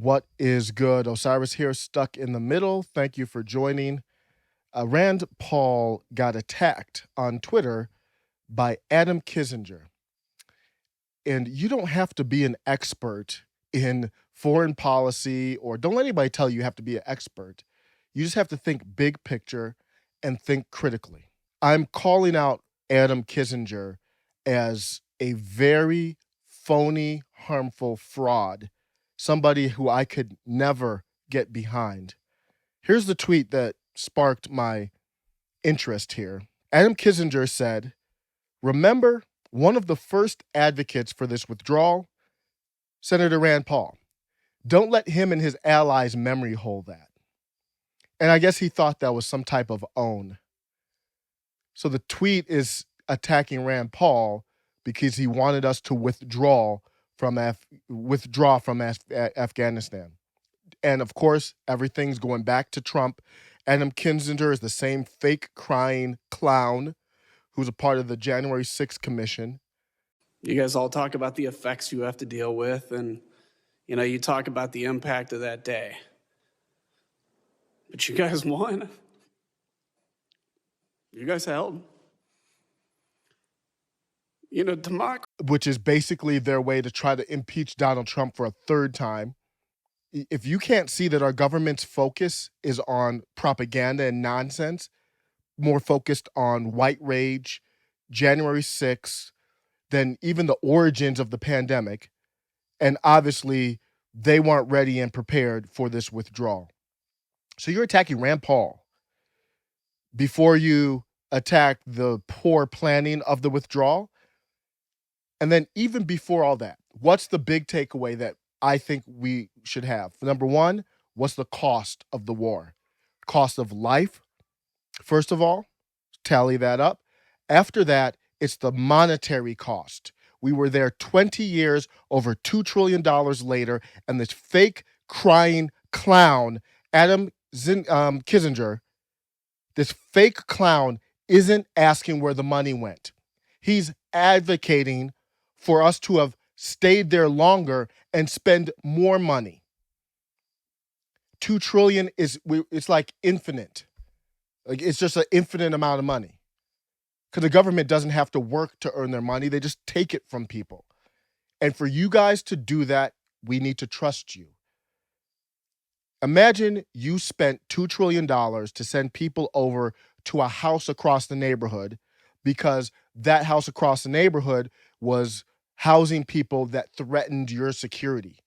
What is good? Osiris here, stuck in the middle. Thank you for joining. Rand Paul got attacked on Twitter by Adam Kinzinger. And you don't have to be an expert in foreign policy, or don't let anybody tell you have to be an expert. You just have to think big picture and think critically. I'm calling out Adam Kinzinger as a very phony, harmful fraud, somebody who I could never get behind. Here's the tweet that sparked my interest here. Adam Kinzinger said, "Remember, one of the first advocates for this withdrawal, Senator Rand Paul. Don't let him and his allies memory hold that." And I guess he thought that was some type of own. So the tweet is attacking Rand Paul because he wanted us to withdraw from Afghanistan. And of course, everything's going back to Trump. Adam Kinzinger is the same fake crying clown who's a part of the January 6th commission. You guys all talk about the effects you have to deal with, and you talk about the impact of that day. But you guys won. You guys held. Democracy. Which is basically their way to try to impeach Donald Trump for a third time. If you can't see that our government's focus is on propaganda and nonsense, more focused on white rage, January 6th, than even the origins of the pandemic, and obviously they weren't ready and prepared for this withdrawal. So you're attacking Rand Paul before you attack the poor planning of the withdrawal. And then even before all that, what's the big takeaway that I think we should have? Number one, what's the cost of the war? Cost of life, first of all, tally that up. After that, it's the monetary cost. We were there 20 years, over $2 trillion later, and this fake crying clown, Adam Kinzinger, this fake clown isn't asking where the money went. He's advocating for us to have stayed there longer and spend more money. $2 trillion it's like infinite. Like it's just an infinite amount of money. Because the government doesn't have to work to earn their money. They just take it from people. And for you guys to do that, we need to trust you. Imagine you spent $2 trillion to send people over to a house across the neighborhood because that house across the neighborhood was housing people that threatened your security.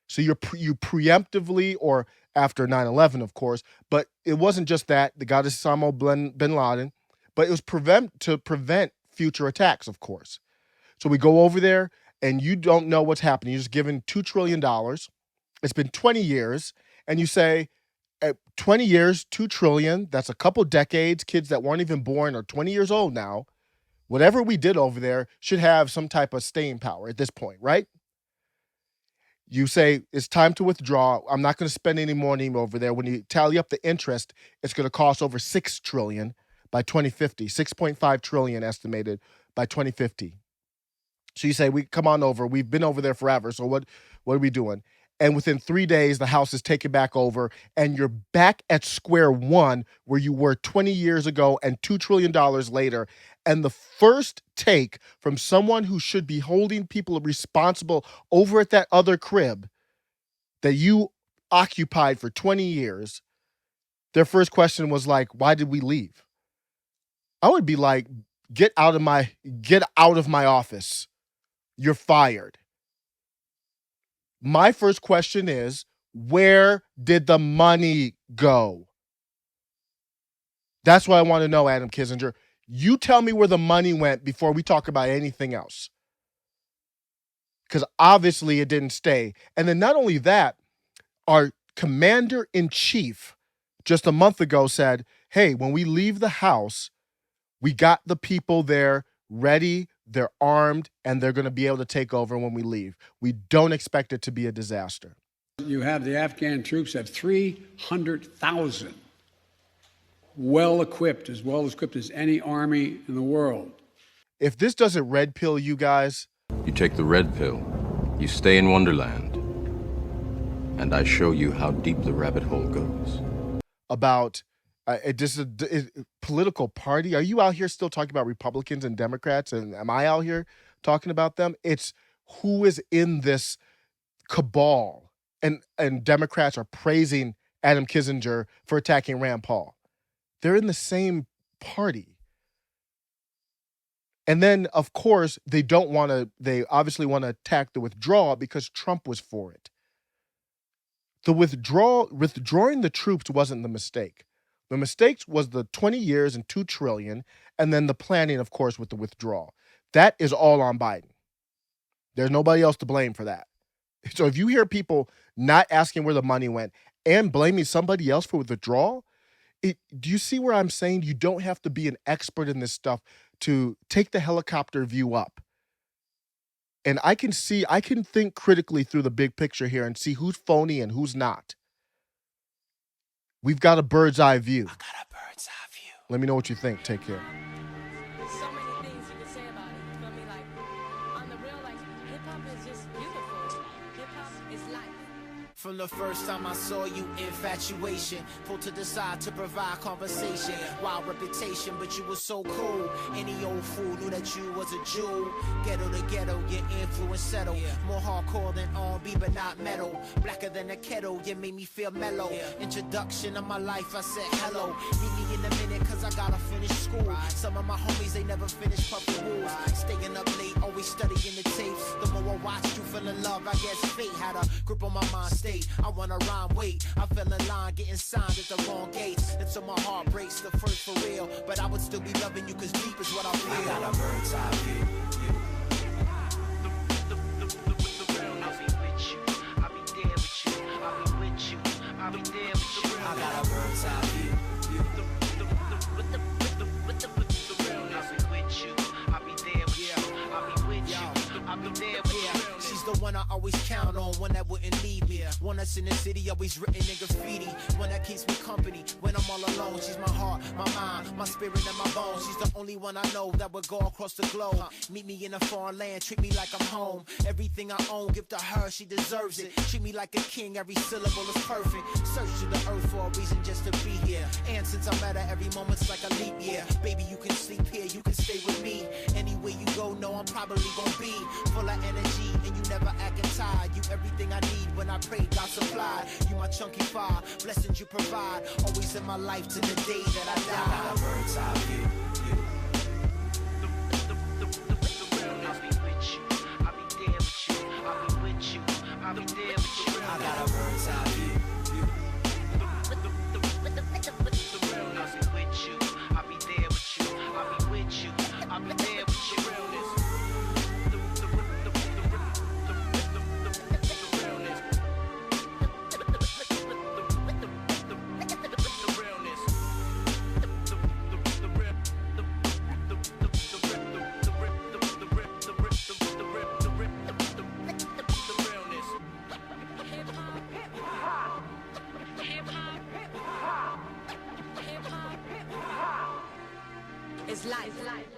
So you preemptively, or after 9/11, of course, but it wasn't just that. They got Osama bin Laden, but it was to prevent future attacks, of course. So we go over there and you don't know what's happening. You're just given $2 trillion. It's been 20 years. And you say, at 20 years, $2 trillion, that's a couple decades. Kids that weren't even born are 20 years old now. Whatever we did over there should have some type of staying power at this point, right? You say, it's time to withdraw. I'm not going to spend any money over there. When you tally up the interest, it's going to cost over $6 trillion by 2050, 6.5 trillion estimated by 2050. So you say, we come on over. We've been over there forever. So what are we doing? And within 3 days, the house is taken back over, and you're back at square one where you were 20 years ago and $2 trillion later. And the first take from someone who should be holding people responsible over at that other crib that you occupied for 20 years, their first question was like, why did we leave? I would be like, get out of my office. You're fired. My first question is, where did the money go? That's what I want to know, Adam Kinzinger. You tell me where the money went before we talk about anything else. Because obviously it didn't stay. And then not only that, our commander-in-chief just a month ago said, hey, when we leave the house, we got the people there ready, they're armed, and they're going to be able to take over when we leave. We don't expect it to be a disaster. You have the Afghan troops have 300,000 well-equipped as any army in the world. If this doesn't red pill you guys... You take the red pill. You stay in Wonderland. and I show you how deep the rabbit hole goes. About political party. Are you out here still talking about Republicans and Democrats? And am I out here talking about them? It's who is in this cabal. And Democrats are praising Adam Kinzinger for attacking Rand Paul. They're in the same party. And then, of course, they obviously want to attack the withdrawal because Trump was for it. The withdrawing the troops wasn't the mistake. The mistake was the 20 years and $2 trillion, and then the planning, of course, with the withdrawal. That is all on Biden. There's nobody else to blame for that. So if you hear people not asking where the money went and blaming somebody else for withdrawal, do you see where I'm saying you don't have to be an expert in this stuff to take the helicopter view up? And I can think critically through the big picture here and see who's phony and who's not. We've got a bird's eye view. I got a bird's eye view. Let me know what you think. Take care. So many things you can say about it. You feel me? Like, on the real, like, hip-hop is just beautiful. Hip-hop is life. From the first time I saw you, infatuation pulled to the side to provide conversation. Wild reputation, but you were so cool. Any old fool knew that you was a Jew. Ghetto to ghetto, your influence settle. More hardcore than R&B, but not metal. Blacker than a kettle, you made me feel mellow. Introduction of my life, I said hello. Meet me in a minute, cause I gotta finish school. Some of my homies, they never finished puffin' rules. Staying up late, always studying the tapes. The more I watched you fell in love, I guess fate had a grip on my mind state. I wanna rhyme, wait. I fell in line, getting signed at the wrong gates. Until my heart breaks, the first for real. But I would still be loving you, cause deep is what I feel. I got a bird's eye view. I got a bird's eye view. She's the one I always count on, one that wouldn't leave me. One that's in the city, always written in graffiti. One that keeps me company when I'm all alone. She's my heart, my mind, my spirit, and my bones. She's the only one I know that would go across the globe. Meet me in a foreign land, treat me like I'm home. Everything I own, give to her, she deserves it. Treat me like a king, every syllable is perfect. Search to the earth for a reason just to be here. And since I met her, every moment's like a leap year. Baby, you can sleep here, you can stay with me. Anywhere you go, know I'm probably gonna be full of energy, and you never acting tired. You everything I need when I pray, God supply. You my chunky fire, blessings you provide. Always in my life to the day that I die. I got a bird's eye view. I'll be with you, I'll be there with you, I'll be with you, I'll be there with you. I got a bird's eye view. I'll be with you, I'll be there with you, I'll be with you, I'll be there with you. It's life.